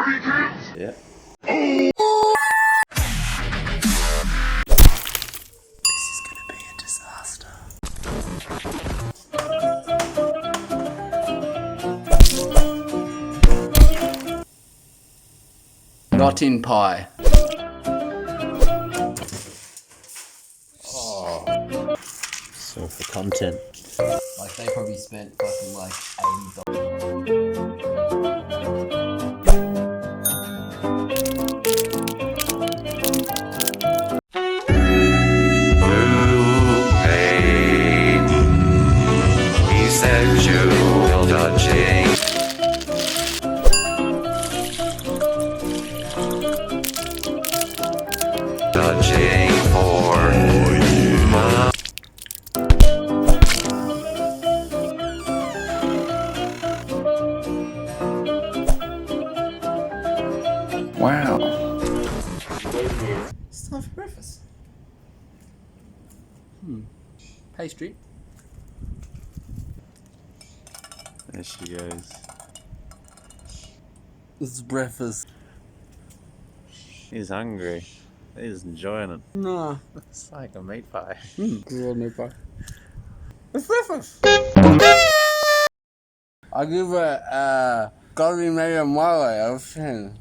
Yeah. This is gonna be a disaster. Not in pie. Oh. So for content. Like they probably spent fucking like $80. He said you will not change. Touching for my Wow. It's time for breakfast. Pastry. There she goes. This is breakfast. He's hungry. He's enjoying it. No. It's like a meat pie. Grilled meat pie. It's breakfast. I give it Golden Mayo Milo out of 10.